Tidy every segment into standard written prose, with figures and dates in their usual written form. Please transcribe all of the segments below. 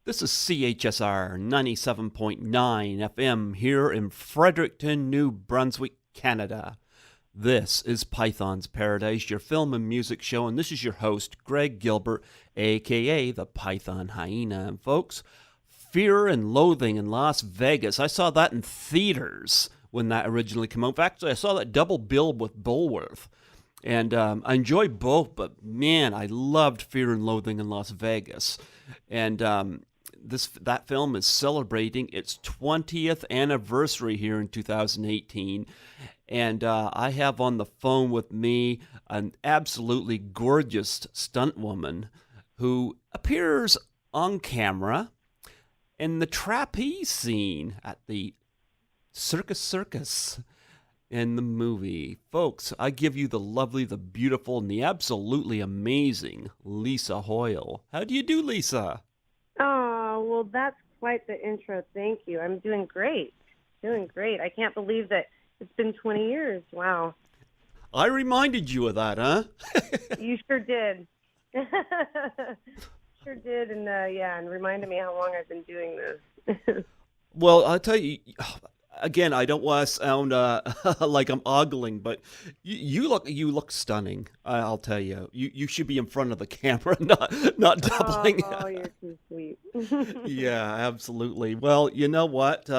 This is CHSR 97.9 FM here in Fredericton, New Brunswick, Canada. This is Python's Paradise, your film and music show, and this is your host, Greg Gilbert, aka the Python Hyena. And folks, Fear and Loathing in Las Vegas. I saw that in theaters when that originally came out. Actually, I saw that double bill with Bulworth. And I enjoyed both, but man, I loved Fear and Loathing in Las Vegas. And that film is celebrating its 20th anniversary here in 2018. And I have on the phone with me an absolutely gorgeous stunt woman who appears on camera in the trapeze scene at the Circus in the movie. Folks, I give you the lovely, the beautiful, and the absolutely amazing Lisa Hoyle. How do you do, Lisa? Oh, well, that's quite the intro. Thank you. I'm doing great. Doing great. I can't believe that it's been 20 years. Wow. I reminded you of that, huh? You sure did. Sure did. And and reminded me how long I've been doing this. Well, I'll tell you, again, I don't want to sound like I'm ogling, but you look stunning. I'll tell you. You should be in front of the camera, not doubling. Oh, you're too sweet. Yeah, absolutely. Well, you know what?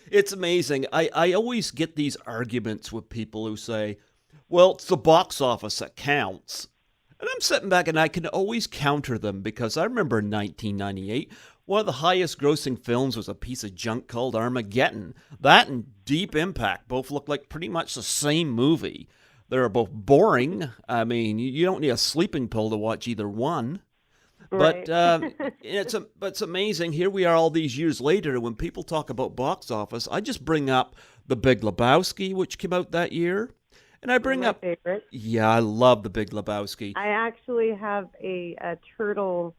It's amazing. I always get these arguments with people who say, well, it's the box office that counts. And I'm sitting back and I can always counter them because I remember in 1998, one of the highest grossing films was a piece of junk called Armageddon. That and Deep Impact both look like pretty much the same movie. They're both boring. I mean, you don't need a sleeping pill to watch either one. Right. But it's amazing. Here we are all these years later. When people talk about box office, I just bring up The Big Lebowski, which came out that year. And I bring up... favorite. Yeah, I love The Big Lebowski. I actually have a turtle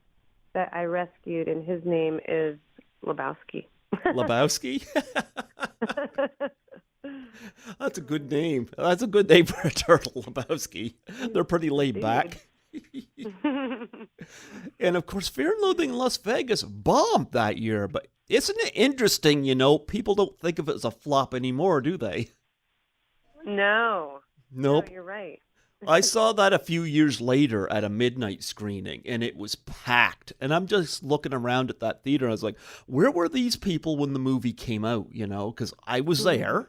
that I rescued, and his name is Lebowski. Lebowski? That's a good name. That's a good name for a turtle, Lebowski. They're pretty laid back. And of course, Fear and Loathing in Las Vegas bombed that year. But isn't it interesting, people don't think of it as a flop anymore, do they? No. Nope. No, you're right. I saw that a few years later at a midnight screening, and it was packed. And I'm just looking around at that theater, and I was like, where were these people when the movie came out, Because I was there,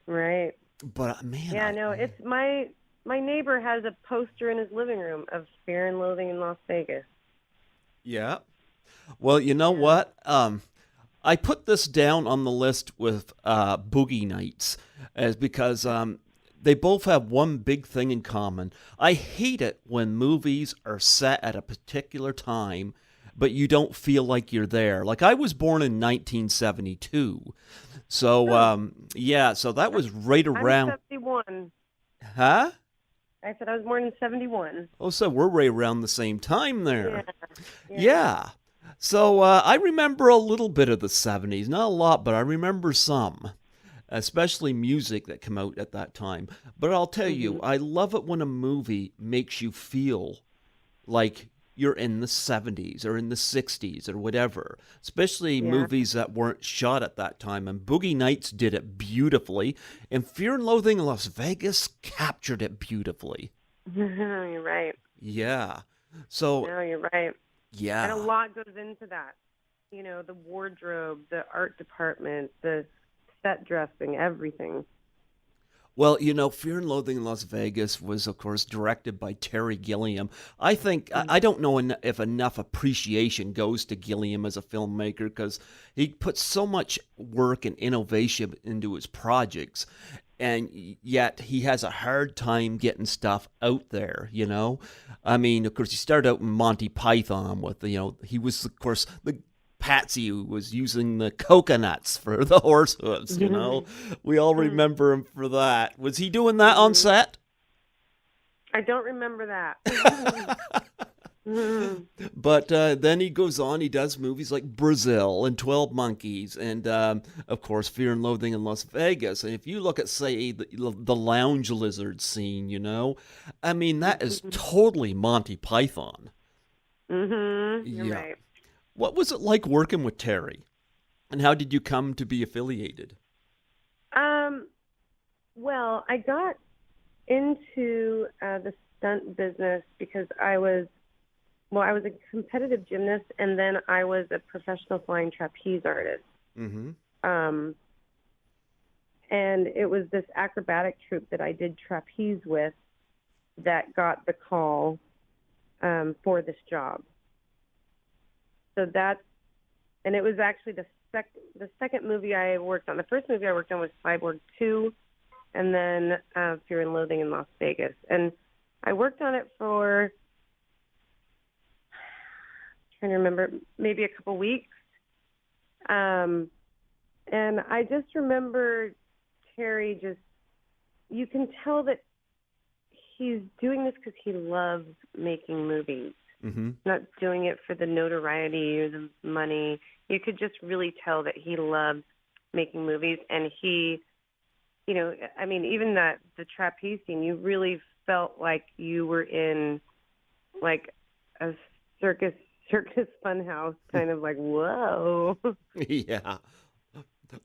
Right. But, man. Yeah, no, it's my neighbor has a poster in his living room of Fear and Loathing in Las Vegas. Yeah. Well, you know what? I put this down on the list with Boogie Nights because they both have one big thing in common. I hate it when movies are set at a particular time, but you don't feel like you're there. Like, I was born in 1972. So, so that was right around... I'm 71. Huh? I said I was born in 71. Oh, so we're right around the same time there. Yeah. So I remember a little bit of the 70s. Not a lot, but I remember some. Especially music that came out at that time. But I'll tell you, I love it when a movie makes you feel like you're in the 70s or in the 60s or whatever. Especially movies that weren't shot at that time. And Boogie Nights did it beautifully. And Fear and Loathing in Las Vegas captured it beautifully. You're right. Yeah. So... No, you're right. Yeah. And a lot goes into that. The wardrobe, the art department, the set dressing, everything. Well, Fear and Loathing in Las Vegas was, of course, directed by Terry Gilliam. I think, I don't know if enough appreciation goes to Gilliam as a filmmaker because he puts so much work and innovation into his projects. And yet he has a hard time getting stuff out there, I mean, of course, he started out in Monty Python with, he was, of course, the Patsy who was using the coconuts for the horse hooves, We all remember him for that. Was he doing that on set? I don't remember that. But then he goes on, he does movies like Brazil and 12 Monkeys and, of course, Fear and Loathing in Las Vegas. And if you look at, say, the lounge lizard scene, I mean, that is totally Monty Python. You're right. What was it like working with Terry? And how did you come to be affiliated? Um, well, I got into the stunt business because I was a competitive gymnast, and then I was a professional flying trapeze artist. Mm-hmm. Um, and it was this acrobatic troupe that I did trapeze with that got the call for this job. So and it was actually the second movie I worked on. The first movie I worked on was Cyborg 2, and then Fear and Loathing in Las Vegas. And I worked on it for, trying to remember, maybe a couple weeks. And I just remember Terry you can tell that he's doing this because he loves making movies. Mm-hmm. Not doing it for the notoriety or the money. You could just really tell that he loves making movies. And he, I mean, even the trapeze scene, you really felt like you were in like a circus funhouse, kind of like, whoa. Yeah.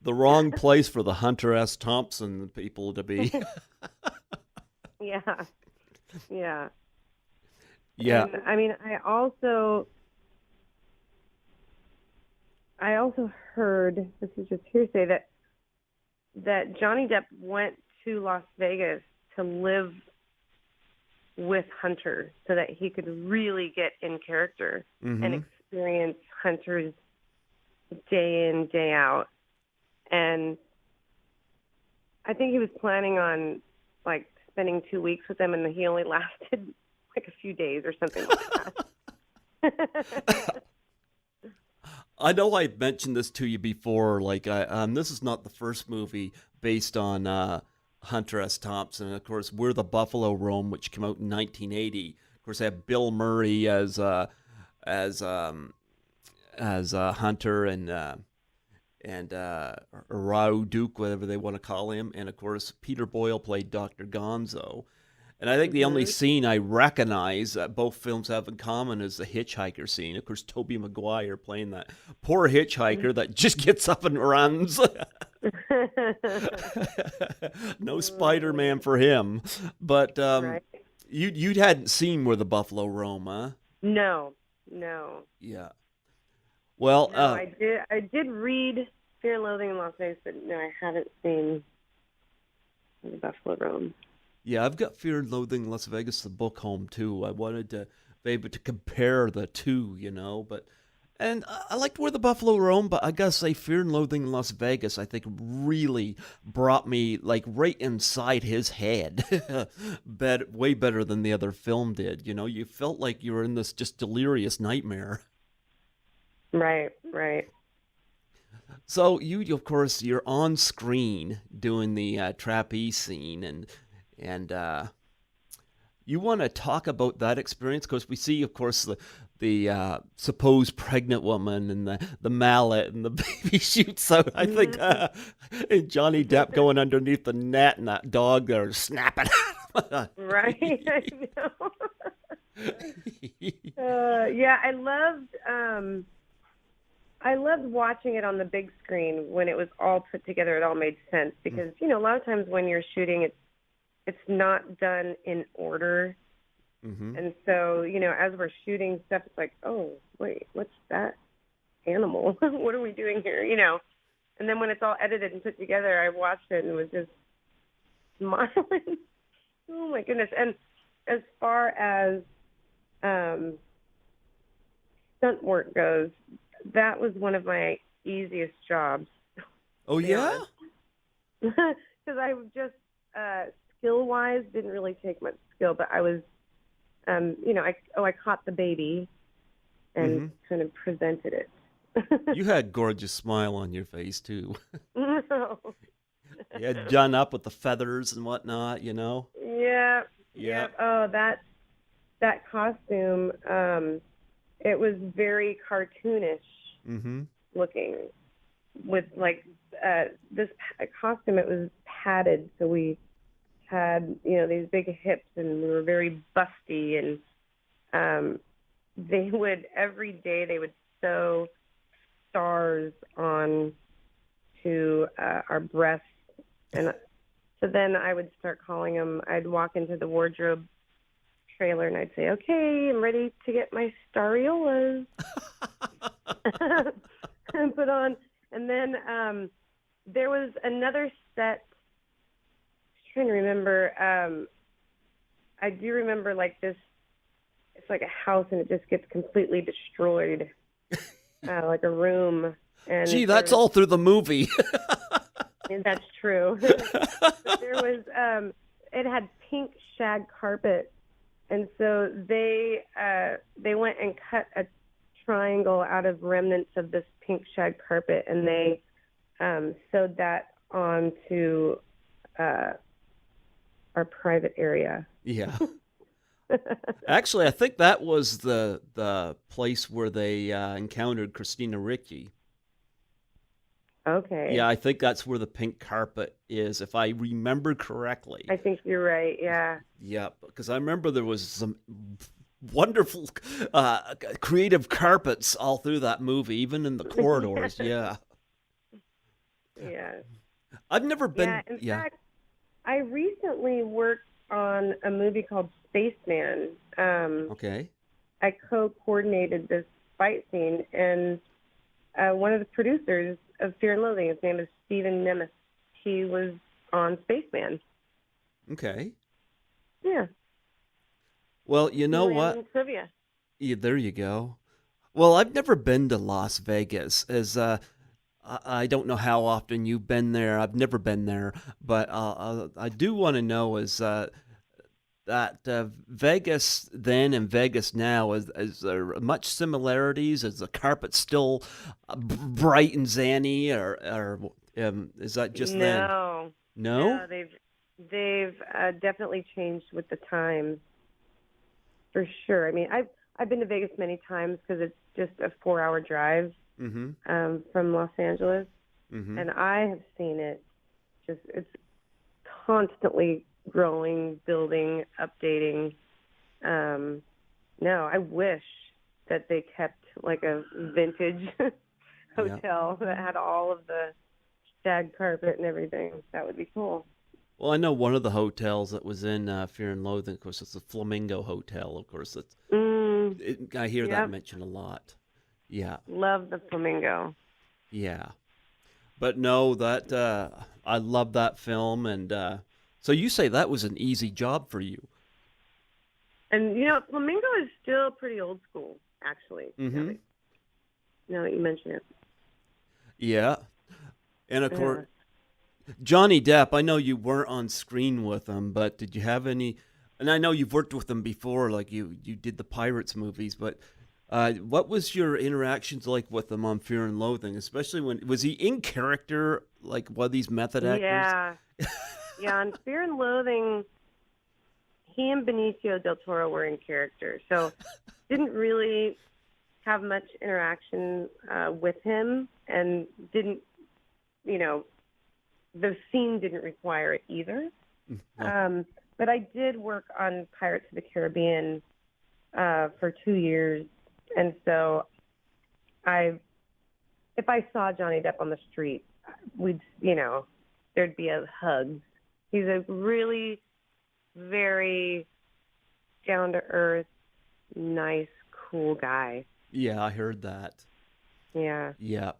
The wrong place for the Hunter S. Thompson people to be. Yeah. Yeah. Yeah. And, I mean, I also heard, this is just hearsay, that Johnny Depp went to Las Vegas to live with Hunter so that he could really get in character and experience Hunter's day in, day out. And I think he was planning on like spending 2 weeks with them, and he only lasted like a few days or something like that. I know I mentioned this to you before. Like, this is not the first movie based on Hunter S. Thompson. And of course, Where the Buffalo Roam, which came out in 1980. Of course, I have Bill Murray as Hunter and Rao Duke, whatever they want to call him, and of course Peter Boyle played Dr. Gonzo. And I think the only scene I recognize that both films have in common is the hitchhiker scene. Of course, Tobey Maguire playing that poor hitchhiker that just gets up and runs. No Spider-Man for him. But Right. you hadn't seen Where the Buffalo Roam, huh? No. Yeah. Well, No, I did read Fear and Loathing in Las Vegas, but no, I haven't seen The Buffalo Roam. yeah, I've got Fear and Loathing in Las Vegas, the book home too. I wanted to be able to compare the two, and I liked Where the Buffalo Roam, but I gotta say, Fear and Loathing in Las Vegas, I think really brought me like right inside his head, way better than the other film did. You felt like you were in this just delirious nightmare. Right. So of course, you're on screen doing the trapeze scene, and you want to talk about that experience because we see, of course, the supposed pregnant woman and the mallet and the baby shoots out. I think and Johnny Depp going underneath the net and that dog there snapping. Right. I know. Yeah, I loved watching it on the big screen when it was all put together. It all made sense because a lot of times when you're shooting, it's not done in order. Mm-hmm. And so, as we're shooting stuff, it's like, oh, wait, what's that animal? What are we doing here? And then when it's all edited and put together, I watched it and was just smiling. Oh, my goodness. And as far as stunt work goes, that was one of my easiest jobs. Oh, yeah? Because I just, skill-wise, didn't really take much skill, but I was, I caught the baby and kind of presented it. You had a gorgeous smile on your face, too. No. You had done up with the feathers and whatnot, Yeah. Oh, that costume, it was very cartoonish looking with this costume. It was padded, so we had these big hips and we were very busty, and every day they would sew stars on to our breasts. And so then I would start calling them. I'd walk into the wardrobe trailer and I'd say, okay, I'm ready to get my stariolas and put on. And then there was another set. I'm trying to remember. I do remember like this. It's like a house and it just gets completely destroyed, like a room. And gee, that's all through the movie. And that's true. But there was, it had pink shag carpet, and so they went and cut a triangle out of remnants of this pink shag carpet, and they sewed that onto our private area. Yeah. Actually, I think that was the place where they encountered Christina Ricci. Okay. Yeah, I think that's where the pink carpet is, if I remember correctly. I think you're right, yeah. Yeah, because I remember there was some wonderful creative carpets all through that movie, even in the corridors, yeah. Yeah. I've never been... Yeah, in fact, I recently worked on a movie called Spaceman. Okay. I co-coordinated this fight scene, and one of the producers of Fear and Loathing, his name is Stephen Nemeth. He was on Spaceman. Okay. Yeah. Well, you know what? Trivia. Yeah, there you go. Well, I've never been to Las Vegas, as I don't know how often you've been there. I've never been there, but I do want to know is that Vegas then and Vegas now, is there much similarities? Is the carpet still bright and zany, or is that just then? No. No? No, they've definitely changed with the times, for sure. I mean, I've been to Vegas many times because it's just a 4-hour drive from Los Angeles, and I have seen it. It's constantly growing, building, updating. No, I wish that they kept like a vintage hotel that had all of the shag carpet and everything. That would be cool. Well, I know one of the hotels that was in Fear and Loathing, of course, it's the Flamingo Hotel. Of course, I hear that mentioned a lot. Yeah. Love the Flamingo. Yeah. But no, that I love that film, and so you say that was an easy job for you. And, Flamingo is still pretty old school, actually, now that you mention it. Yeah. And, of course, Johnny Depp, I know you weren't on screen with him, but did you have any... And I know you've worked with him before, like you did the Pirates movies, but what was your interactions like with him on Fear and Loathing, especially when... Was he in character, like one of these method actors? Yeah. Yeah, on Fear and Loathing, he and Benicio del Toro were in character, so didn't really have much interaction with him, and didn't, the scene didn't require it either. But I did work on Pirates of the Caribbean for 2 years, and so if I saw Johnny Depp on the street, there'd be a hug. He's a really very down-to-earth, nice, cool guy. Yeah, I heard that. Yeah. Yep.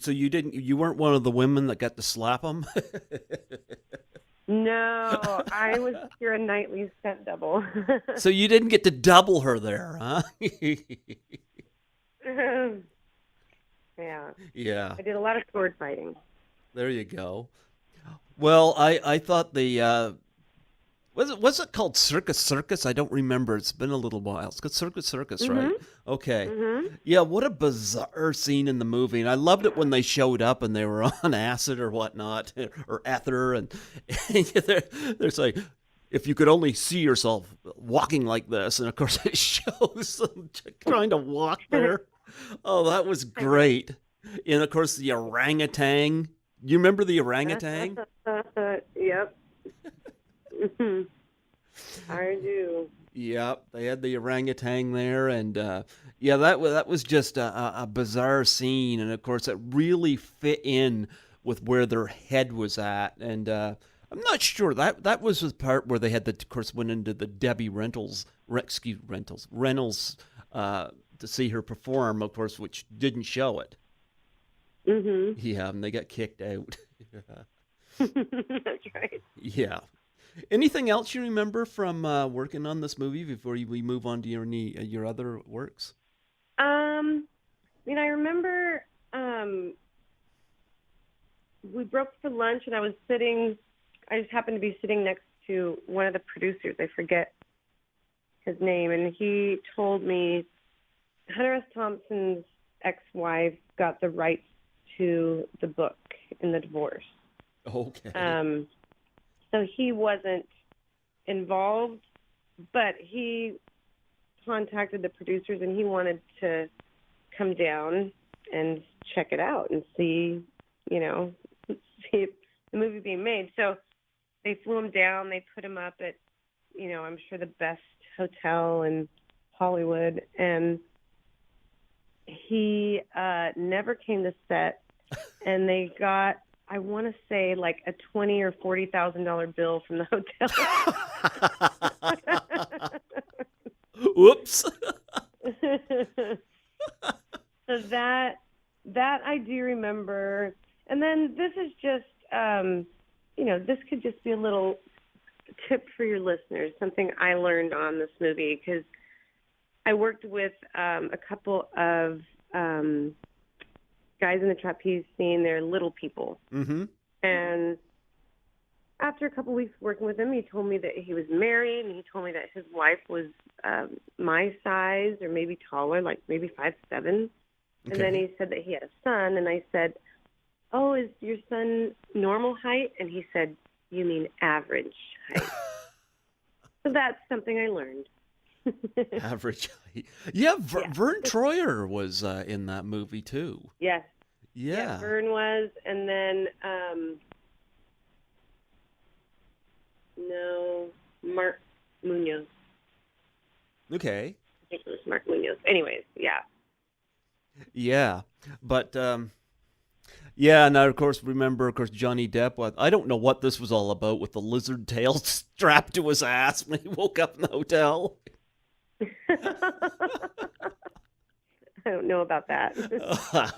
So you weren't one of the women that got to slap him? No, I was your nightly stunt double. So you didn't get to double her there, huh? Yeah. Yeah. I did a lot of sword fighting. There you go. Well, I thought the was it called Circus Circus? I don't remember. It's been a little while. It's called Circus Circus, right? Okay. Yeah, what a bizarre scene in the movie. And I loved it when they showed up and they were on acid or whatnot, or ether, and they're like, if you could only see yourself walking like this, and of course it shows them trying to walk there. Oh, that was great. And of course the orangutan. You remember the orangutan? Yep. I do. Yep, they had the orangutan there, and yeah, that was just a bizarre scene, and of course, it really fit in with where their head was at, and I'm not sure that was the part where they had of course, went into the Debbie Reynolds to see her perform, of course, which didn't show it. Mhm. Yeah, and they got kicked out. That's right. Yeah. Anything else you remember from working on this movie before we move on to your other works? I remember we broke for lunch, and I just happened to be sitting next to one of the producers. I forget his name, and he told me Hunter S. Thompson's ex-wife got the rights to the book in the divorce. Okay. So he wasn't involved, but he contacted the producers, and he wanted to come down and check it out and see if the movie being made. So they flew him down. They put him up at, I'm sure the best hotel in Hollywood, and he never came to set, and they got, I want to say, like a $20,000 or $40,000 bill from the hotel. Whoops. So that I do remember. And then this is just, this could just be a little tip for your listeners, something I learned on this movie, because I worked with a couple of guys in the trapeze scene. They're little people. Mm-hmm. And after a couple weeks working with him, he told me that he was married, and he told me that his wife was my size or maybe taller, like maybe 5'7". Okay. And then he said that he had a son, and I said, "Oh, is your son normal height?" And he said, "You mean average height." So that's something I learned. Average height. Yeah, Yeah. Vern Troyer was in that movie too. Yes. Yeah. Vern was, and then Mark Munoz. Okay. I think it was Mark Munoz. Anyways, yeah. Yeah, but yeah, and of course, remember, Johnny Depp. I don't know what this was all about with the lizard tail strapped to his ass when he woke up in the hotel. I don't know about that.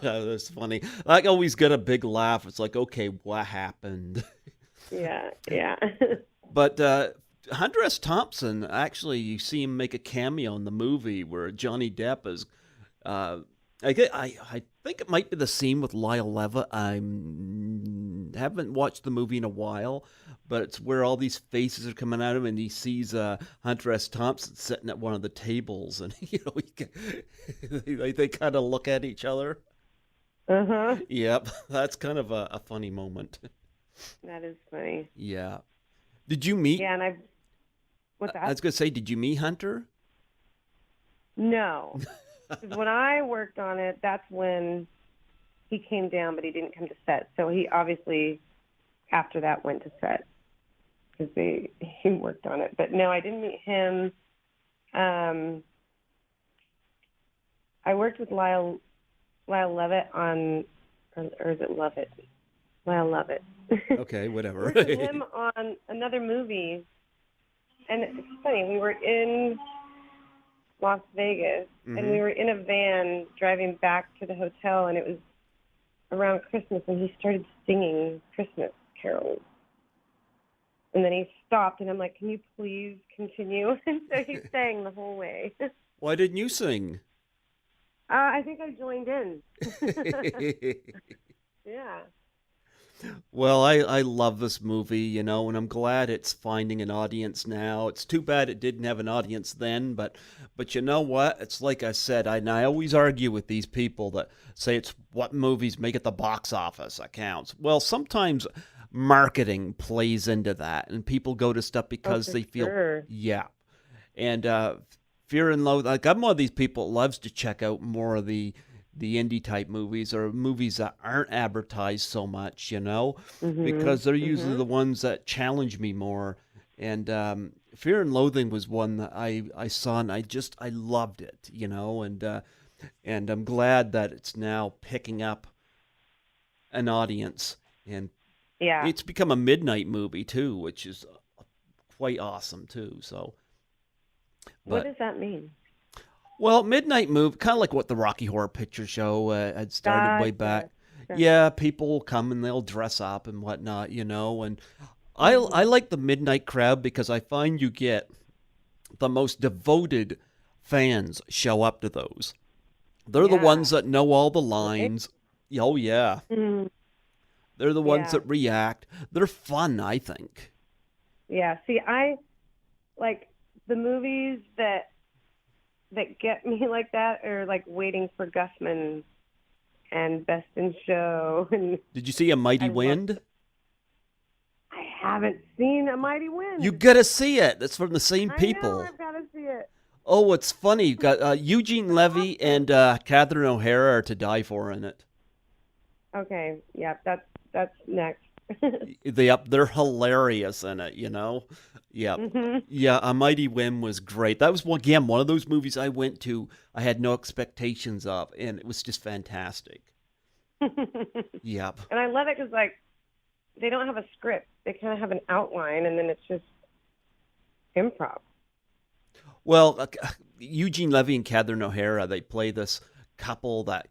That's funny. I always get a big laugh. It's like, okay, what happened? Yeah. But Hunter S. Thompson, actually, you see him make a cameo in the movie where Johnny Depp is. I think it might be the scene with Lyle Levitt. I haven't watched the movie in a while, but it's where all these faces are coming at him, and he sees Hunter S. Thompson sitting at one of the tables, and they kind of look at each other. Uh-huh. Yep, that's kind of a funny moment. That is funny. Yeah. Did you meet? Yeah, and what's that? I was gonna say, did you meet Hunter? No. 'Cause when I worked on it, that's when he came down, but he didn't come to set. So he obviously, after that, went to set because he worked on it. But no, I didn't meet him. I worked with Lyle Levitt on, or is it Lovett? Lyle Levitt. Okay, whatever. I worked with him on another movie, and it's funny. We were in Las Vegas, and we were in a van driving back to the hotel, and it was around Christmas, and he started singing Christmas carols. And then he stopped, and I'm like, "Can you please continue?" And so he sang the whole way. Why didn't you sing? I think I joined in. Yeah. Well, I love this movie, and I'm glad it's finding an audience now. It's too bad it didn't have an audience then, but you know what? It's like I said, I always argue with these people that say it's what movies make at the box office that counts. Well, sometimes marketing plays into that, and people go to stuff because they feel, sure. Yeah. And Fear and Loathing, like I'm one of these people that loves to check out more of the indie type movies or movies that aren't advertised so much, because they're usually the ones that challenge me more. And Fear and Loathing was one that I saw, and I loved it, and I'm glad that it's now picking up an audience, and Yeah. it's become a midnight movie too, which is quite awesome too. So, What but does that mean? well, midnight movie, kind of like what the Rocky Horror Picture Show had started way back. Gotcha. Yeah, people will come and they'll dress up and whatnot, and I Mhm. like the midnight crowd because I find you get the most devoted fans show up to those. They're the ones Yeah. that know all the Right? lines. Oh yeah, Mm. they're the ones Yeah. that react. They're fun, I think. Yeah. See, I like the movies that get me like that are like Waiting for Gussman and Best in Show, and Did you see A Mighty I love. Wind? I haven't seen A Mighty You Wind. gotta see it. It's from the same I know people. I've got to see it. Oh, it's funny. You've got Eugene That's Levy and awesome. Catherine O'Hara are to die for in it. Okay. Yeah. That's next. They're hilarious in it. Yep. Mhm. Yeah, A Mighty Wind was great. That was again one of those movies I went to. I had no expectations of, and it was just fantastic. Yep. And I love it because like they don't have a script. They kind of have an outline, and then it's just improv. Well, Eugene Levy and Catherine O'Hara, they play this couple that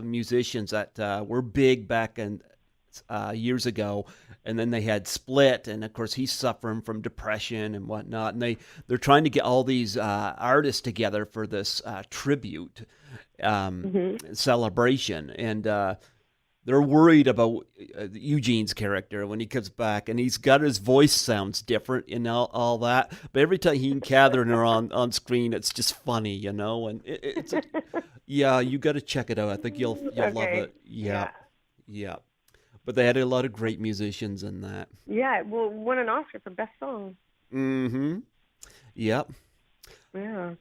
musicians that were big back in years ago, and then they had split, and of course he's suffering from depression and whatnot, and they're trying to get all these artists together for this tribute Mhm. celebration, and they're worried about Eugene's character when he comes back, and he's got his voice sounds different and all that. But every time he and Catherine are on screen, it's just funny, and yeah, you got to check it out. I think you'll love Okay. it. Yeah, Yeah. yeah. But they had a lot of great musicians in that. Yeah. Well, won an Oscar for best song. Mm-hmm. Yep. Yeah.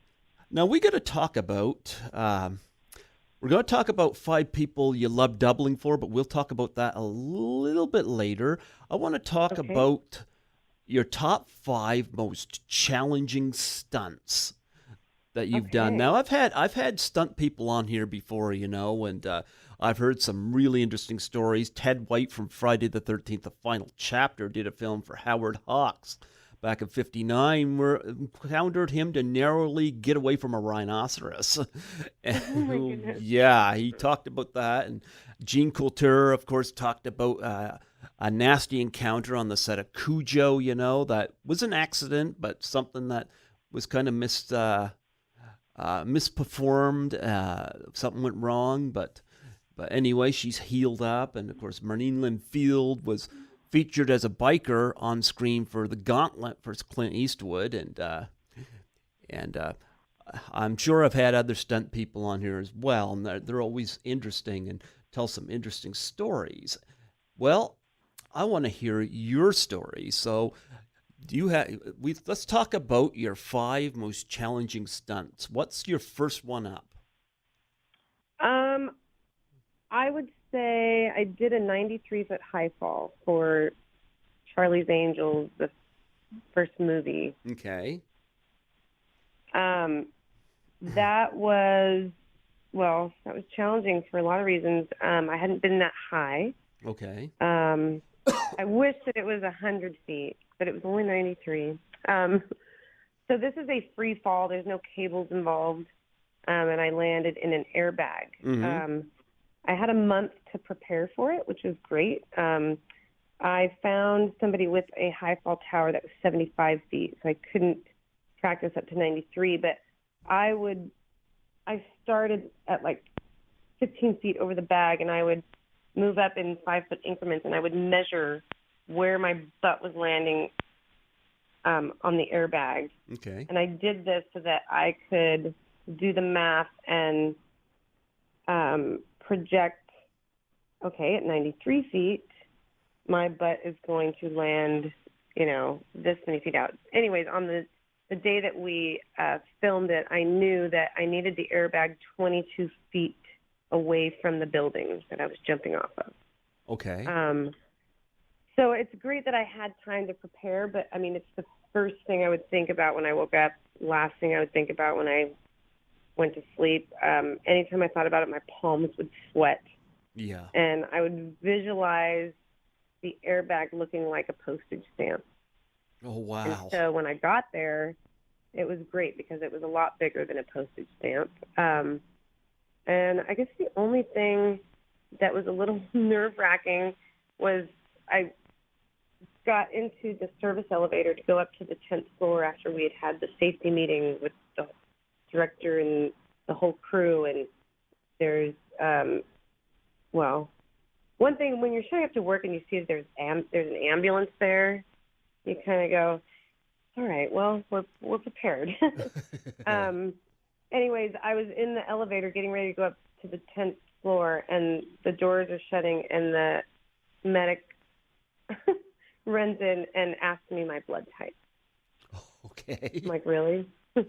Now we got to talk about. We're going to talk about 5 people you love doubling for, but we'll talk about that a little bit later. I want to talk Okay. about your top 5 most challenging stunts that you've done. Okay. Now, I've had stunt people on here before, and I've heard some really interesting stories. Ted White from Friday the 13th, the final chapter, did a film for Howard Hawks back in '59, where encountered him to narrowly get away from a rhinoceros. Oh my goodness. Yeah, he talked about that. And Gene Coulter, of course, talked about a nasty encounter on the set of Cujo, that was an accident, but something that was kind of misperformed. Something went wrong, but anyway, she's healed up. And of course, Marlene Linfield was featured as a biker on screen for The Gauntlet for Clint Eastwood, and I'm sure I've had other stunt people on here as well, and they're always interesting and tell some interesting stories. Well, I want to hear your story. So, do you have? Let's talk about your 5 most challenging stunts. What's your first one up? Um, I would say I did a 93-foot high fall for Charlie's Angels, the first movie. Okay. That was, well, that was challenging for a lot of reasons. I hadn't been that high. Okay. I wish that it was 100 feet, but it was only 93. So this is a free fall. There's no cables involved, and I landed in an airbag. Mm-hmm. I had a month to prepare for it, which was great. I found somebody with a high fall tower that was 75 feet, so I couldn't practice up to 93, but I started at like 15 feet over the bag, and I would move up in 5-foot increments, and I would measure where my butt was landing on the airbag. Okay. And I did this so that I could do the math and project, okay, at 93 feet, my butt is going to land, this many feet out. Anyways, on the day that we filmed it, I knew that I needed the airbag 22 feet away from the building that I was jumping off of. Okay. So it's great that I had time to prepare, but I mean, it's the first thing I would think about when I woke up, last thing I would think about when I went to sleep. Anytime I thought about it, my palms would sweat. Yeah. And I would visualize the airbag looking like a postage stamp. Oh, And wow. so when I got there, it was great because it was a lot bigger than a postage stamp. And I guess the only thing that was a little nerve-wracking was I got into the service elevator to go up to the 10th floor after we had the safety meeting with the director and the whole crew. And there's, one thing, when you're showing up to work and you see that there's an ambulance there, you kind of go, all right, well, we're prepared. Anyways, I was in the elevator getting ready to go up to the 10th floor, and the doors are shutting, and the medic runs in and asks me my blood type. Okay. I'm like, really? And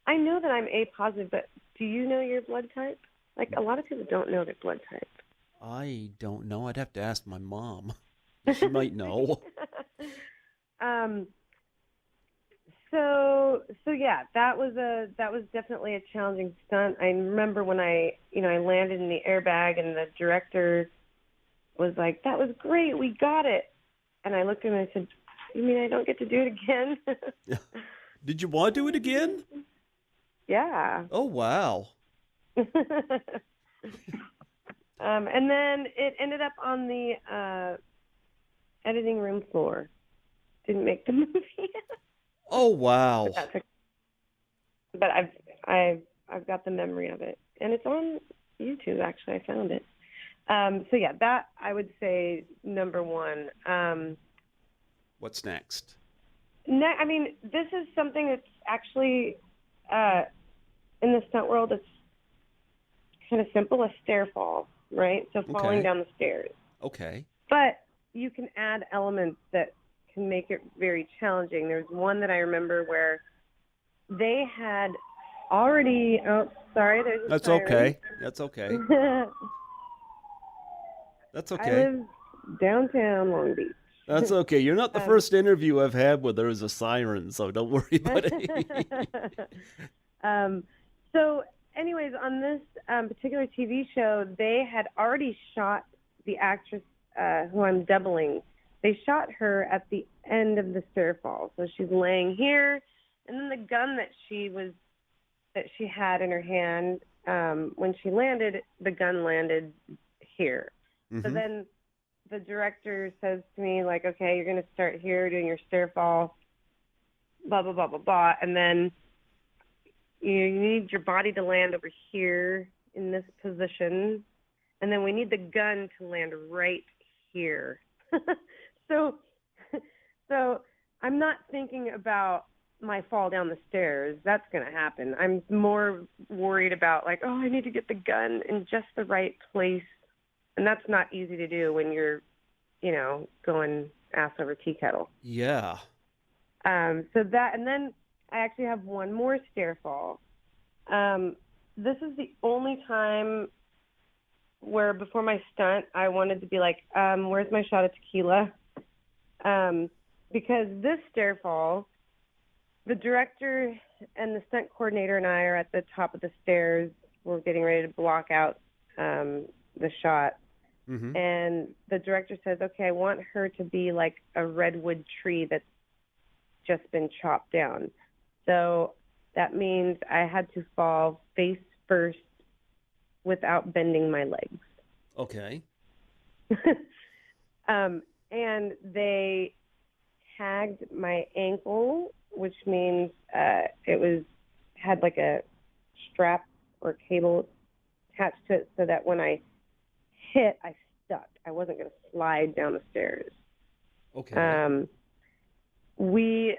I know that I'm A positive, but do you know your blood type? Like, a lot of people don't know their blood type. I don't know. I'd have to ask my mom. She might know. So yeah, that was definitely a challenging stunt. I remember when I landed in the airbag and the director was like, "That was great, we got it." And I looked at him and I said, "You mean I don't get to do it again?" Did you want to do it again? Yeah. Oh, wow. And then it ended up on the editing room floor. Didn't make the movie. Oh, wow. But I've got the memory of it, and it's on YouTube. Actually, I found it. So yeah, that I would say number one. What's next? I mean, this is something that's actually in the stunt world. It's kind of simple, a stair fall, right? So falling down the stairs. Okay. But you can add elements that can make it very challenging. There's one that I remember where they had already. Oh, sorry. There's a That's siren. okay. That's okay. That's okay. I live downtown Long Beach. That's okay. You're not the first interview I've had where there was a siren, so don't worry about it. So, anyways, on this particular TV show, they had already shot the actress who I'm doubling. They shot her at the end of the stair fall. So she's laying here, and then the gun that she had in her hand, when she landed, the gun landed here. Mm-hmm. So then the director says to me, like, okay, you're going to start here doing your stair fall, blah, blah, blah, blah, blah. And then you need your body to land over here in this position. And then we need the gun to land right here. So I'm not thinking about my fall down the stairs. That's going to happen. I'm more worried about, like, oh, I need to get the gun in just the right place. And that's not easy to do when you're, going ass over tea kettle. Yeah. So that, and then I actually have one more stair fall. This is the only time where before my stunt, I wanted to be like, where's my shot of tequila? Because this stair fall, the director and the stunt coordinator and I are at the top of the stairs. We're getting ready to block out the shot. Mm-hmm. And the director says, okay, I want her to be like a redwood tree that's just been chopped down. So that means I had to fall face first without bending my legs. Okay. And they tagged my ankle, which means it had like a strap or cable attached to it so that when I hit, I stuck. I wasn't going to slide down the stairs. Okay. We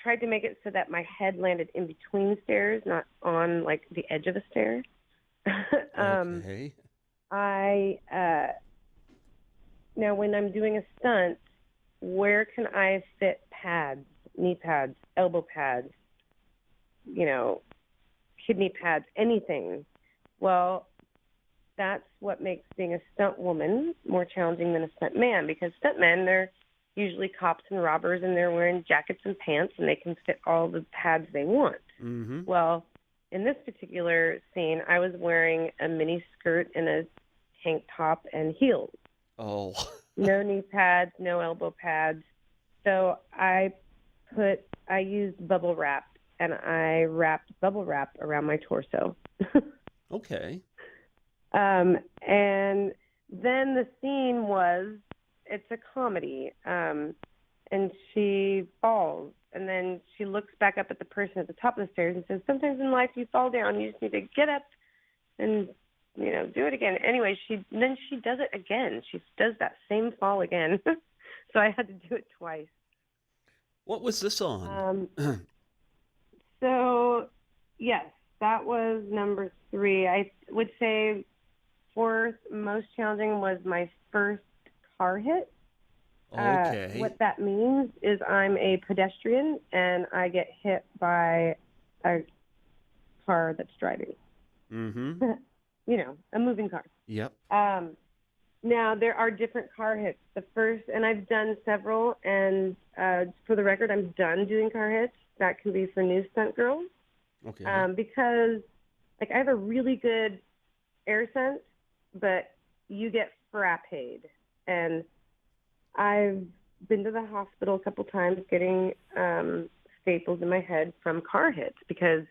tried to make it so that my head landed in between stairs, not on like the edge of a stair. Okay. Now when I'm doing a stunt, where can I fit pads, knee pads, elbow pads, kidney pads, anything? Well, that's what makes being a stunt woman more challenging than a stunt man, because stunt men, they're usually cops and robbers, and they're wearing jackets and pants, and they can fit all the pads they want. Mm-hmm. Well, in this particular scene, I was wearing a mini skirt and a tank top and heels. Oh. No knee pads, no elbow pads. So I used bubble wrap, and I wrapped bubble wrap around my torso. Okay. And then the scene it's a comedy, and she falls, and then she looks back up at the person at the top of the stairs and says, sometimes in life you fall down, you just need to get up and, do it again. Anyway, then she does it again. She does that same fall again. So I had to do it twice. What was this on? So, yes, that was number 3. I would say fourth most challenging was my first car hit. Okay. What that means is I'm a pedestrian, and I get hit by a car that's driving. Mm-hmm. A moving car. Yep. Now, there are different car hits. The first, and I've done several, and for the record, I'm done doing car hits. That can be for new stunt girls. Okay. Because, I have a really good air sense, but you get frapped. And I've been to the hospital a couple times getting staples in my head from car hits, because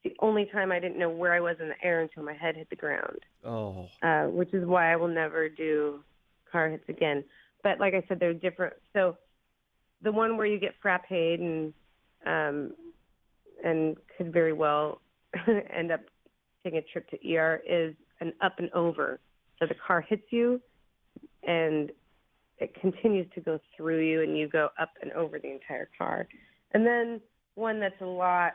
the only time I didn't know where I was in the air until my head hit the ground. Oh. Which is why I will never do car hits again. But like I said, they're different. So the one where you get frapped and could very well end up taking a trip to ER is an up and over. So the car hits you, and it continues to go through you, and you go up and over the entire car. And then one that's a lot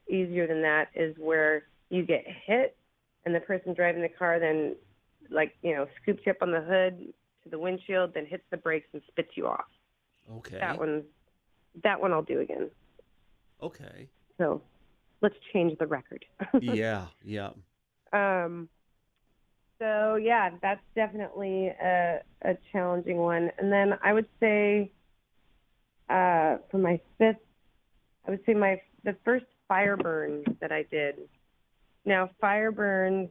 easier than that is where you get hit, and the person driving the car then, scoops you up on the hood to the windshield, then hits the brakes and spits you off. Okay. That one I'll do again. Okay. So let's change the record. Yeah. So yeah, that's definitely a challenging one. And then I would say for my fifth, the first fire burn that I did. Now fire burns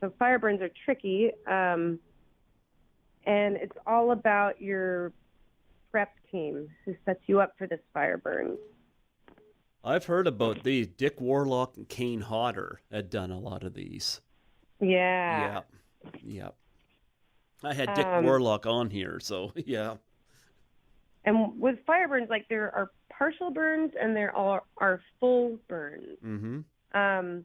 are tricky, and it's all about your prep team who sets you up for this fire burn. I've heard about these. Dick Warlock and Kane Hodder had done a lot of these. Yeah. Yep. I had Dick Warlock on here, so yeah. And with fire burns, there are partial burns and there are full burns. Mm-hmm.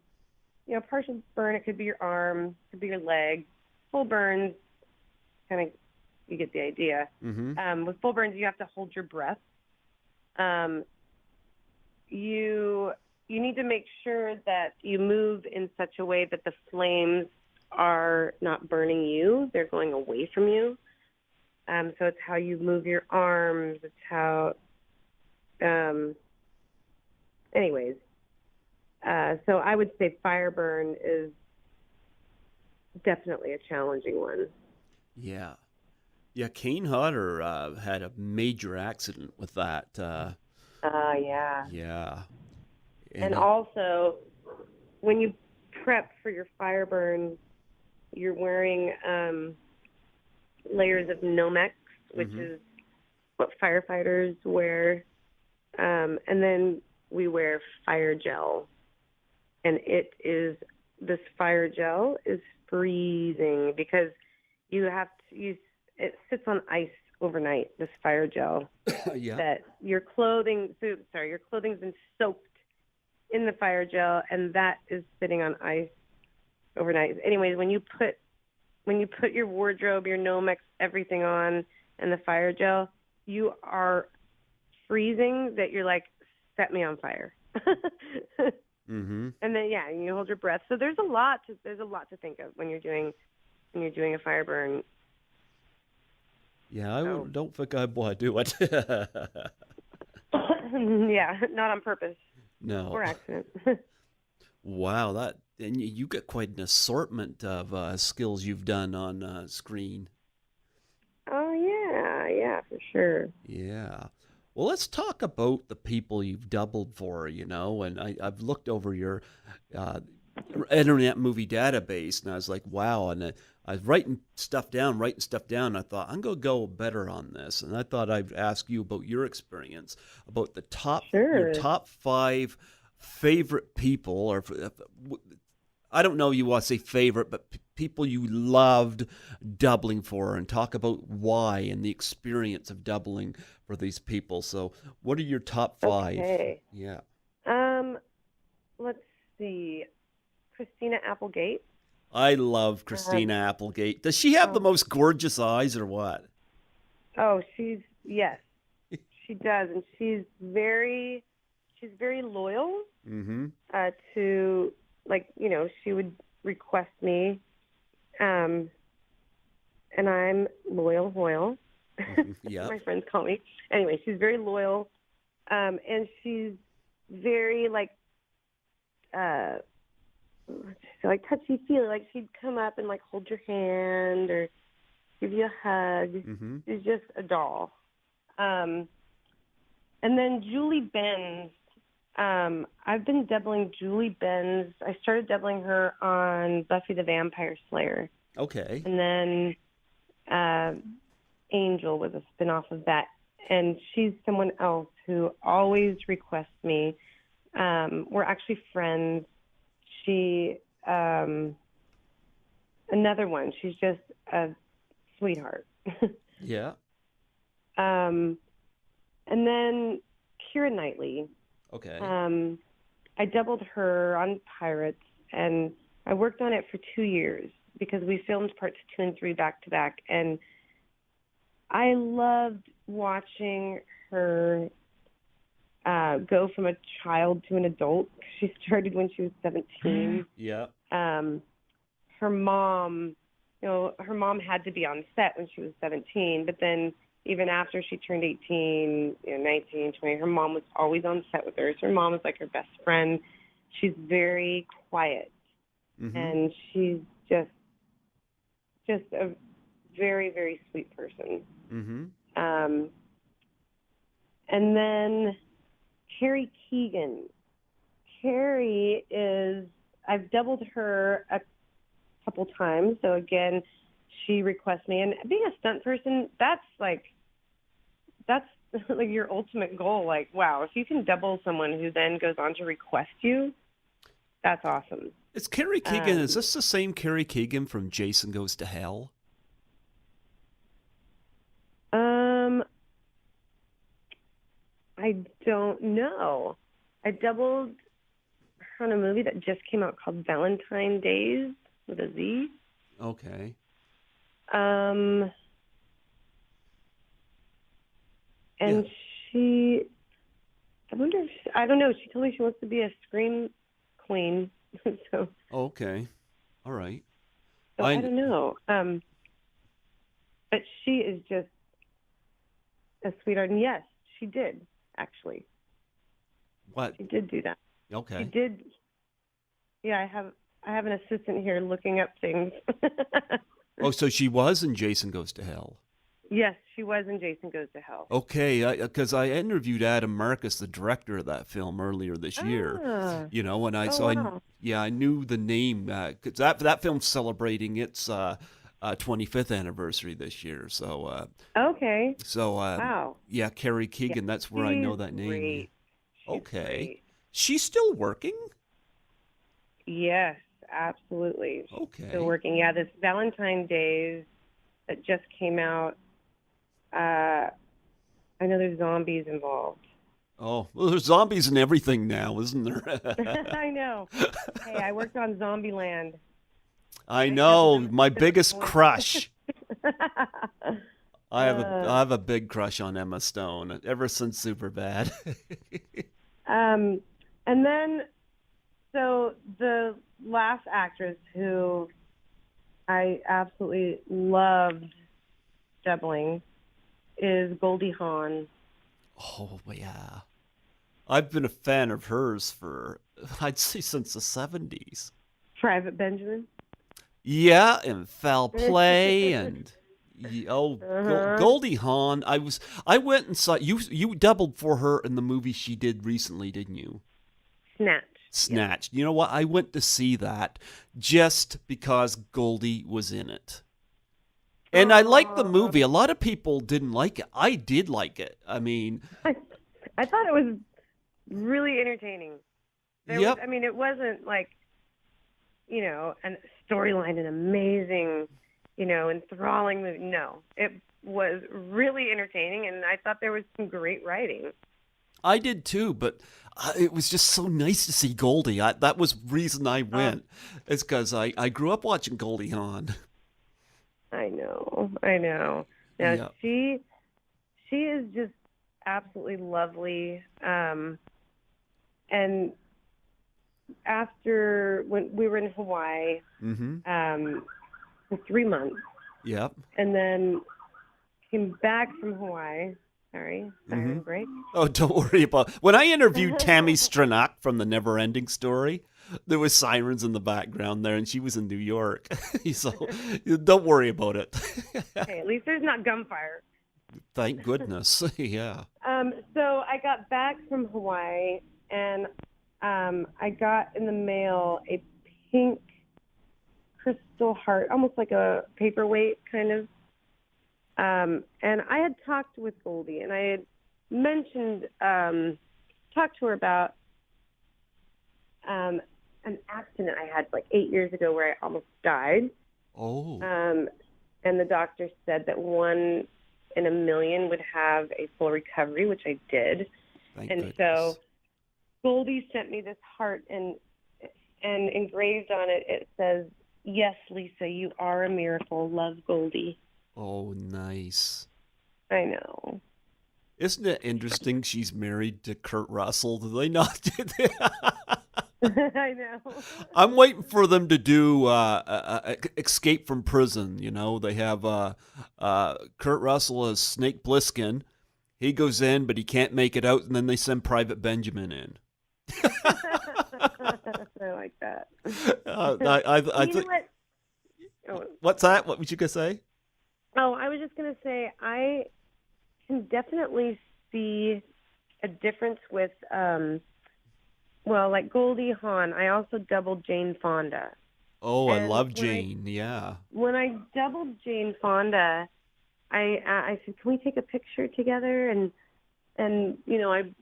Partial burn, it could be your arm, it could be your leg. Full burns, kind of, you get the idea. Mm-hmm. With full burns, you have to hold your breath. You need to make sure that you move in such a way that the flames are not burning you; they're going away from you. So it's how you move your arms. It's how, anyways. So I would say fire burn is definitely a challenging one. Yeah. Yeah, Kane Hodder had a major accident with that. Yeah. Yeah. And also, when you prep for your fire burn, you're wearing layers of Nomex, which is what firefighters wear. And then we wear fire gel. And this fire gel is freezing because it sits on ice overnight, this fire gel. Yeah. That your clothing's been soaked in the fire gel, and that is sitting on ice overnight. Anyways, when you put your wardrobe, your Nomex, everything on, and the fire gel, you are freezing that you're like, set me on fire. Mm-hmm. And then you hold your breath. So there's a lot to think of when you're doing a fire burn. Yeah, I don't think I'd want to do it. Yeah, not on purpose. No. Or accident. Wow, that and you got quite an assortment of skills you've done on screen. Oh yeah, for sure. Yeah. Well, let's talk about the people you've doubled for, and I've looked over your uh, Internet Movie Database, and I was like, wow. And I was writing stuff down. I thought, I'm going to go better on this. And I thought I'd ask you about your experience, about your Sure. top five favorite people, or I don't know you want to say favorite, but people you loved doubling for, and talk about why and the experience of doubling for these people. So, what are your top five? Okay. Yeah. Um, let's see. Christina Applegate. I love Um, Christina Applegate. Does she have the oh, most gorgeous eyes or what? oh, yes, she does, and she's very loyal. Mm-hmm. To like she would request me, um, and I'm loyal Hoyle. Mm-hmm. That's what Yep. my friends call me. Anyway, she's very loyal, and she's very uh, like touchy feely. Like she'd come up and like hold your hand or give you a hug. Mm-hmm. She's just a doll. Um, and then Julie Benz. I've been doubling Julie Benz. I started doubling her on Buffy the Vampire Slayer, Okay. and then uh, Angel was a spinoff of that. And she's someone else who always requests me. We're actually friends. She, another one. She's just a sweetheart. Yeah. um, and then Keira Knightley. Okay. I doubled her on Pirates, and I worked on it for 2 years because we filmed parts 2 and 3 back to back, and I loved watching her go from a child to an adult. She started when she was 17. Yeah. Her mom, her mom had to be on set when she was 17, but then even after she turned 18, 19, 20, her mom was always on set with her. So her mom was like her best friend. She's very quiet, Mm-hmm. and she's just a very, very sweet person. Mm-hmm. Um, and then Carrie Keegan. Carrie I've doubled her a couple times. So again, she requests me. And being a stunt person, that's like your ultimate goal. Like, wow, if you can double someone who then goes on to request you, that's awesome. Is Carrie Keegan, is Um, this the same Carrie Keegan from Jason Goes to Hell? um, I don't know. I doubled her on a movie that just came out called Valentine Days with a Z. Okay. Um, Yeah. and I wonder if, I don't know, she told me she wants to be a scream queen. so, Okay. All right. so I don't know. But she is just a sweetheart. And yes, she did, actually. What? She did do that. She Okay. did. Yeah, I have an assistant here looking up things. Oh, so she was in Jason Goes to Hell. Yes, she was in Jason Goes to Hell. Okay, because I interviewed Adam Marcus, the director of that film, earlier this year. Ah, And oh wow. I knew the name because that film's celebrating its 25th anniversary this year. Okay. So Wow. yeah, Carrie Yeah, Keegan, that's where I know she's that name. great. She's Okay, great. she's still working. Yes, absolutely. She's still Okay. working. Yeah, this Valentine Days that just came out. I know there's zombies involved. Oh, well, there's zombies and everything now, isn't there? I know. Hey, I worked on Zombieland. I I doubled know, Emma my biggest Stone. crush. I uh, have a big crush on Emma Stone ever since Superbad. um, and then, so the last actress who I absolutely loved doubling is Goldie Hawn. Oh yeah, I've been a fan of hers for I'd say since the 70s. Private Benjamin. Yeah, and Foul Play and Uh-huh. Goldie Hawn. I went and saw you doubled for her in the movie she did recently, didn't you? Snatch. Yes. Snatched. You know what? I went to see that just because Goldie was in it. And I liked the Oh, movie. A lot of people didn't like it. I did like it. I mean, I thought it was really entertaining. yep. I mean, it wasn't like, a storyline, an amazing, enthralling movie. No, it was really entertaining, and I thought there was some great writing. I did too, but it was just so nice to see Goldie. That was the reason I Oh, went. It's because I grew up watching Goldie Hawn. I know, I know. Now Yeah. she is just absolutely lovely. And after when we were in Hawaii, Mm-hmm. for 3 months, Yep. and then came back from Hawaii. Sorry, Mm-hmm. siren break. Oh, don't worry about when I interviewed Tammy Stronach from the Never Ending Story. There was sirens in the background there, and she was in New York. So don't worry about it. Hey, at least there's not gunfire. Thank goodness. Yeah. So I got back from Hawaii, and I got in the mail a pink crystal heart, almost like a paperweight kind of. And I had talked with Goldie, and I had mentioned, talked to her about an accident I had like 8 years ago where I almost died. Oh, And the doctor said that 1 in 1,000,000 would have a full recovery, which I did. thank And so goodness. Goldie sent me this heart, and engraved on it, it says, "Yes, Lisa, you are a miracle. Love, Goldie." Oh, nice. I know. Isn't it interesting she's married to Kurt Russell? Do they not do that? I know. I'm waiting for them to do Escape from Prison. You know, they have Kurt Russell as Snake Plissken. He goes in, but he can't make it out, and then they send Private Benjamin in. I like that. I You know think. what? Oh, What's that? What was you gonna say? I was just going to say I can definitely see a difference with, like Goldie Hawn. I also doubled Jane Fonda. Oh, I And love Jane. Yeah. when I doubled Jane Fonda, I said, "Can we take a picture together?" And I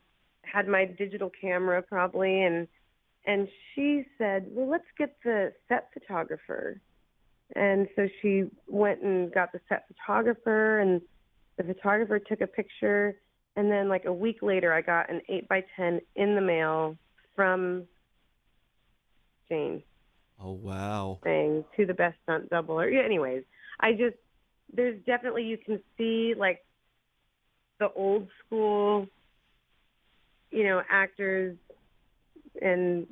had my digital camera probably, and she said, "Well, let's get the set photographer." And so she went and got the set photographer, and the photographer took a picture. And then like a week later, I got an 8x10 in the mail from Jane Oh, wow. saying, "To the best stunt doubler." Yeah, anyways, there's definitely, you can see like the old school, actors, and,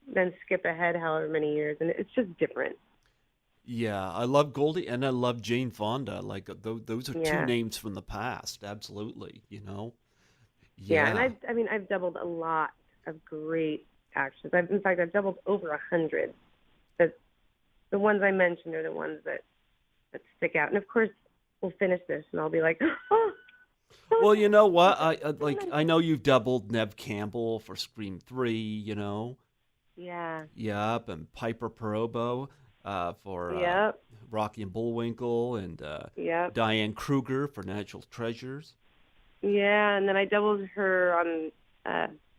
then skip ahead however many years. And it's just different. Yeah, I love Goldie and I love Jane Fonda. Like those are two Yeah. names from the past. Absolutely. You know. Yeah. And Yeah. I've doubled a lot of great actors. In fact, I've doubled over 100. The ones I mentioned are the ones that stick out. And of course, we'll finish this and I'll be like, "Oh, Well, you know what? don't I mention." know you've doubled Nev Campbell for Scream 3. You know. Yeah. Yep, and Piper Perabo for Yep. Rocky and Bullwinkle, and Yep. Diane Kruger for Natural Treasures. Yeah. And then I doubled her on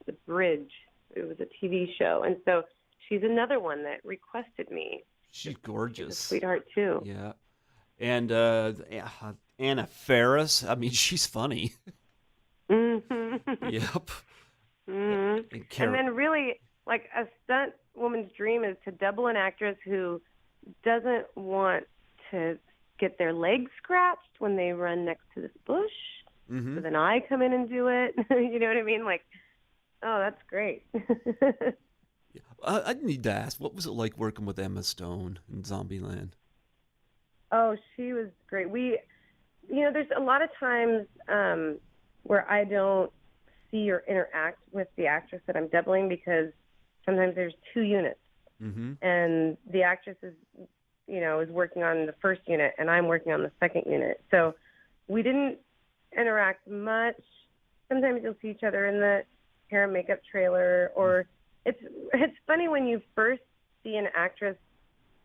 The Bridge. It was a TV show. And so she's another one that requested me. She's She's a gorgeous. sweetheart, too. Yeah. And Anna Faris. I mean, she's funny. Mm-hmm. Yep. Mm-hmm. And And then really, like, a stunt woman's dream is to double an actress who doesn't want to get their legs scratched when they run next to this bush. Mm-hmm. So then I come in and do it. You know what I mean? Like, oh, that's great. I need to ask, what was it like working with Emma Stone in Zombieland? Oh, she was great. There's a lot of times where I don't see or interact with the actress that I'm doubling because sometimes there's 2 units, Mm-hmm. and the actress is working on the first unit, and I'm working on the second unit. So we didn't interact much. Sometimes you'll see each other in the hair and makeup trailer, or it's funny when you first see an actress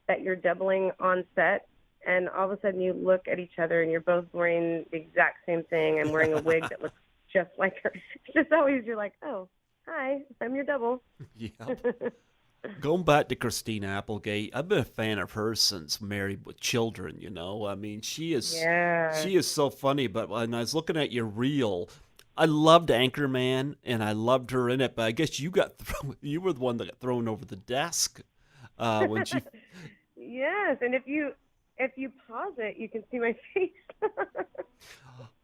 that you're doubling on set, and all of a sudden you look at each other and you're both wearing the exact same thing and wearing a wig that looks just like her. It's just always, you're like, oh, hi, I'm your double. Yeah. Going back to Christina Applegate, I've been a fan of hers since Married with Children, I mean, she is so funny, but when I was looking at your reel, I loved Anchorman, and I loved her in it, but I guess you were the one that got thrown over the desk when she... Yes, and if you pause it, you can see my face.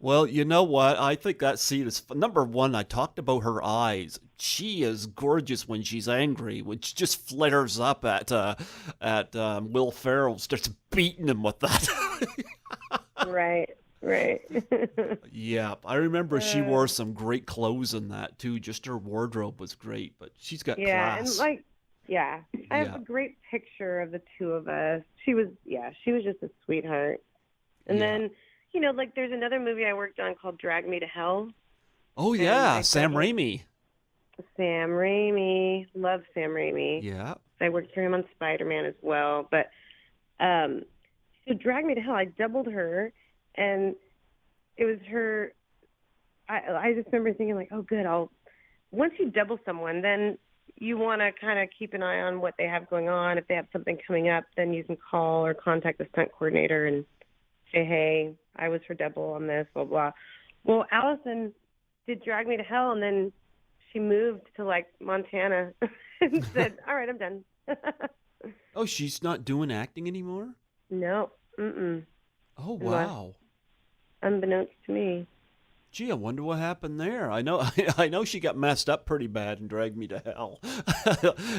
Well, you know what? I think that scene is number one. I talked about her eyes. She is gorgeous when she's angry, when she just flares up at Will Ferrell, starts beating him with that. Right. Yeah, I remember she wore some great clothes in that too. Just her wardrobe was great, but she's got class. And I have a great picture of the two of us. She was just a sweetheart. And then, there's another movie I worked on called Drag Me to Hell. Oh yeah, Sam Raimi. Sam Raimi, love Sam Raimi. Yeah, I worked for him on Spider-Man as well. But so Drag Me to Hell, I doubled her, and it was her. I just remember thinking like, oh, good. Once you double someone, then you want to kind of keep an eye on what they have going on. If they have something coming up, then you can call or contact the stunt coordinator and say, hey, I was her double on this, blah, blah. Well, Allison did Drag Me to Hell, and then she moved to, Montana and said, all right, I'm done. Oh, she's not doing acting anymore? No. Mm-mm. Oh, wow. Unbeknownst to me. Gee, I wonder what happened there. I know she got messed up pretty bad and dragged me to hell.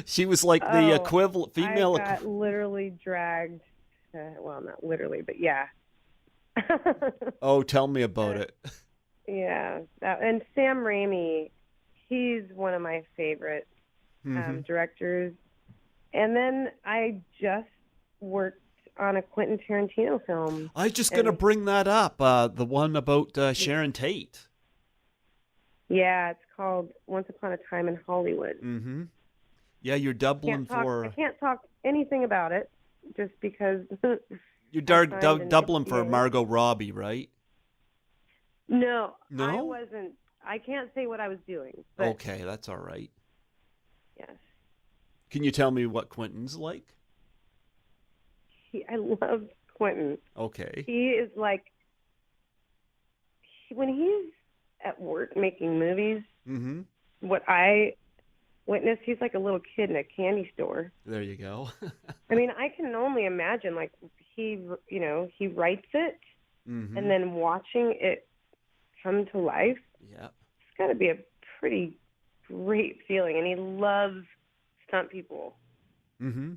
She was like the equivalent female. I got literally dragged. Well, not literally, but yeah. Oh, tell me about it. Yeah, and Sam Raimi, he's one of my favorite directors. And then I just worked on a Quentin Tarantino film. I was just going to bring that up, the one about Sharon Tate. Yeah, it's called Once Upon a Time in Hollywood. Mm-hmm. Yeah, you're doubling for... I can't talk anything about it, just because... You're doubling for Margot Robbie, right? No, I wasn't. I can't say what I was doing. But okay, that's all right. Yes. Can you tell me what Quentin's like? I love Quentin. Okay. He is when he's at work making movies, what I witness, he's like a little kid in a candy store. There you go. I mean, I can only imagine, he writes it, and then watching it come to life. Yeah. It's got to be a pretty great feeling, and he loves stunt people. Mm-hmm.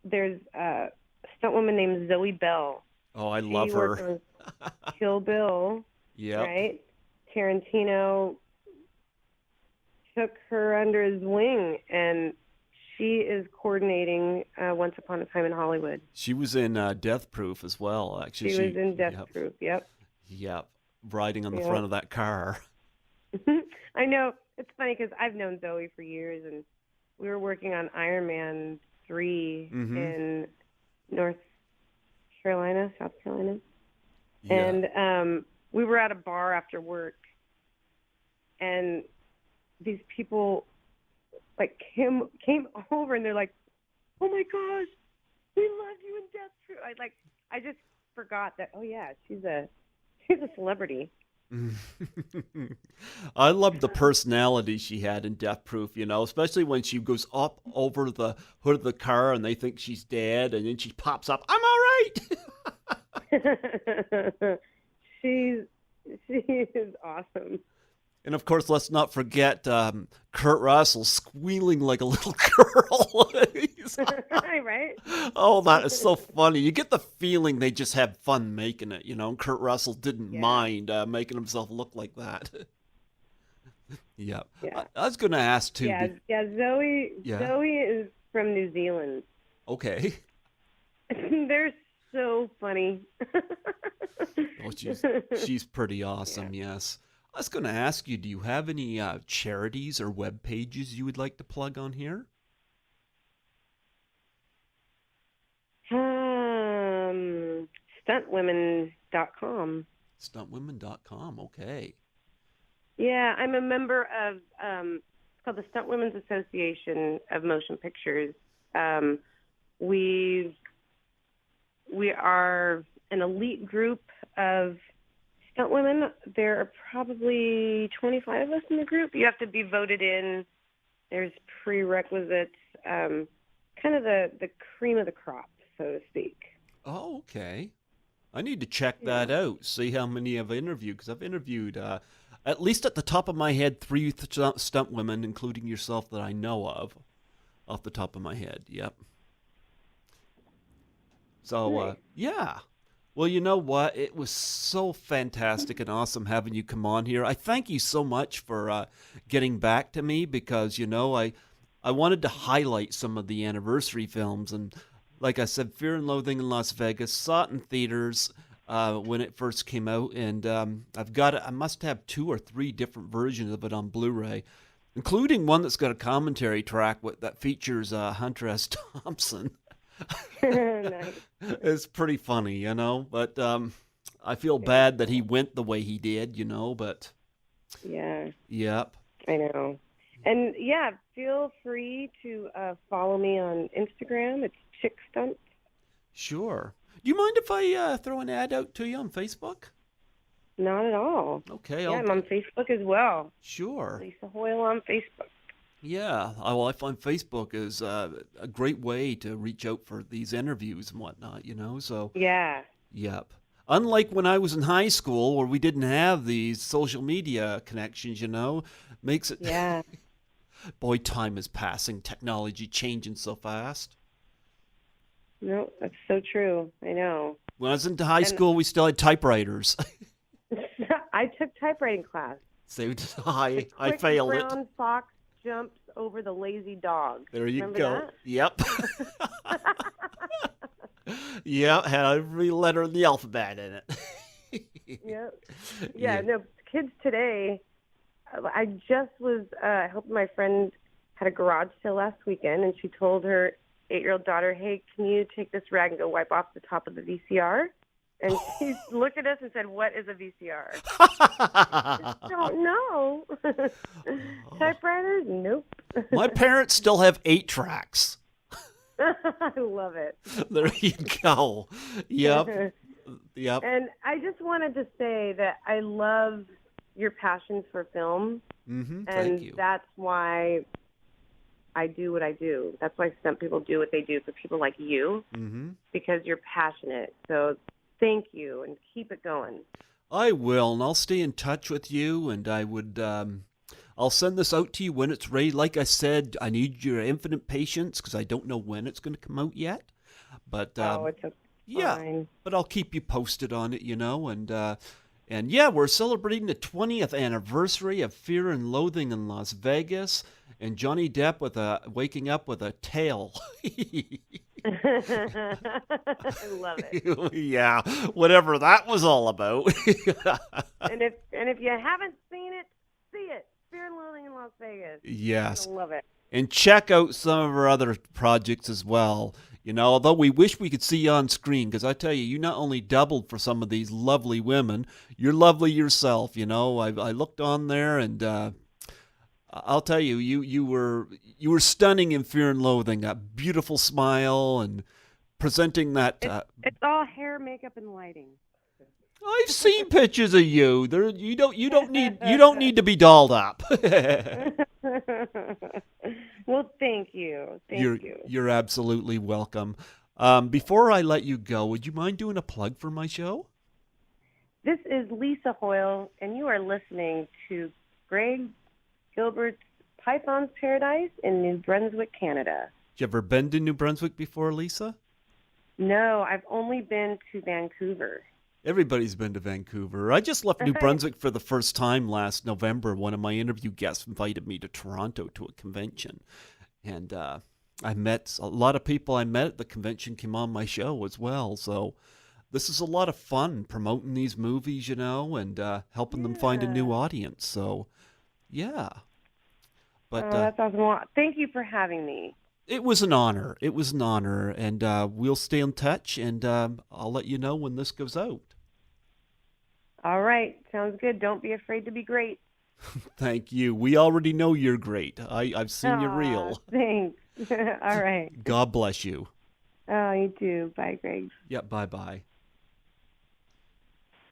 There's a stunt woman named Zoe Bell. Oh, I love her. Kill Bill. Yeah. Right? Tarantino took her under his wing, and she is coordinating Once Upon a Time in Hollywood. She was in Death Proof as well, actually. She was in Death Proof, yep. Yep, riding on the front of that car. I know. It's funny because I've known Zoe for years, and we were working on Iron Man 3 in South Carolina. Yeah. And we were at a bar after work, and these people came over, and they're like, "Oh my gosh, we love you in Death Proof." I just forgot that. Oh yeah, she's a celebrity. I loved the personality she had in Death Proof, especially when she goes up over the hood of the car and they think she's dead, and then she pops up, "I'm all right." She is awesome. And of course, let's not forget Kurt Russell squealing like a little girl. Right? Oh, that is so funny. You get the feeling they just had fun making it, and Kurt Russell didn't mind making himself look like that. Yeah. Yeah. I was going to ask too. Yeah, Zoe. Yeah. Zoe is from New Zealand. Okay. They're so funny. Oh, she's pretty awesome. Yeah. Yes. I was going to ask you, do you have any charities or web pages you would like to plug on here? Stuntwomen.com. Stuntwomen.com. Okay. Yeah, I'm a member of it's called the Stunt Women's Association of Motion Pictures. We are an elite group of stunt women. There are probably 25 of us in the group. You have to be voted in. There's prerequisites, kind of the cream of the crop, so to speak. Oh, okay. I need to check that out, see how many I've interviewed, because I've interviewed, at least at the top of my head, 3 stunt women, including yourself, that I know of, off the top of my head. Yep. So, Nice. yeah. Well, you know what? It was so fantastic and awesome having you come on here. I thank you so much for getting back to me because, I wanted to highlight some of the anniversary films. And like I said, Fear and Loathing in Las Vegas, saw it in theaters when it first came out. And I've got it. I must have 2 or 3 different versions of it on Blu-ray, including one that's got a commentary track that features Hunter S. Thompson. Nice. It's pretty funny, but I feel bad that he went the way he did, but Yeah, yep. I know. And yeah, feel free to follow me on Instagram. It's Chick Stunts. Sure. Do you mind if I throw an ad out to you on Facebook? Not at all. Okay. Yeah, I'm on Facebook as well. Sure. Lisa Hoyle on Facebook. Yeah. I find Facebook is a great way to reach out for these interviews and whatnot, so. Yeah. Yep. Unlike when I was in high school where we didn't have these social media connections, makes it. Yeah. Boy, time is passing, technology changing so fast. No, that's so true. I know. When I was into high school, we still had typewriters. I took typewriting class. So I failed it. Brown fox jumps over the lazy dog. There you Remember go. that? Yep. Yeah, had every letter in the alphabet in it. Yep. Yeah, Yeah. no, kids today, I just was helping my friend had a garage sale last weekend, and she told her 8-year-old daughter, hey, can you take this rag and go wipe off the top of the VCR? And she looked at us and said, what is a VCR? I don't know. Typewriters? Nope. My parents still have 8 tracks. I love it. There you go. Yep. Yep. And I just wanted to say that I love your passion for film. Mm-hmm. And Thank you. that's why I do what I do. That's why some people do what they do for people like you, Mm-hmm. because you're passionate. So thank you, and keep it going. I will, and I'll stay in touch with you, and I would, I'll send this out to you when it's ready. Like I said, I need your infinite patience because I don't know when it's going to come out yet. But It's okay. yeah, Fine. but I'll keep you posted on it, and yeah, we're celebrating the 20th anniversary of Fear and Loathing in Las Vegas, and Johnny Depp waking up with a tail. I love it. Yeah, whatever that was all about. And if you haven't seen it, see it. Fear and Loathing in Las Vegas. Yes. I love it. And check out some of our other projects as well. Although we wish we could see you on screen, because I tell you, you not only doubled for some of these lovely women, you're lovely yourself. I looked on there, and I'll tell you, you were stunning in Fear and Loathing. A beautiful smile and presenting that. It's all hair, makeup, and lighting. I've seen pictures of you. You don't need to be dolled up. Well, thank you. Thank you. You're absolutely welcome. Before I let you go, would you mind doing a plug for my show? This is Lisa Hoyle, and you are listening to Greg Gilbert's Python's Paradise in New Brunswick, Canada. You ever been to New Brunswick before, Lisa? No, I've only been to Vancouver. Everybody's been to Vancouver. I just left New Brunswick for the first time last November. One of my interview guests invited me to Toronto to a convention. And I met a lot of people I met at the convention came on my show as well. So this is a lot of fun promoting these movies, and helping them find a new audience. So, yeah. But that's awesome. Well, thank you for having me. It was an honor. It was an honor. And we'll stay in touch, and I'll let you know when this goes out. All right. Sounds good. Don't be afraid to be great. Thank you. We already know you're great. I've seen you reel. Thanks. All right. God bless you. Oh, you too. Bye, Greg. Yeah, bye-bye.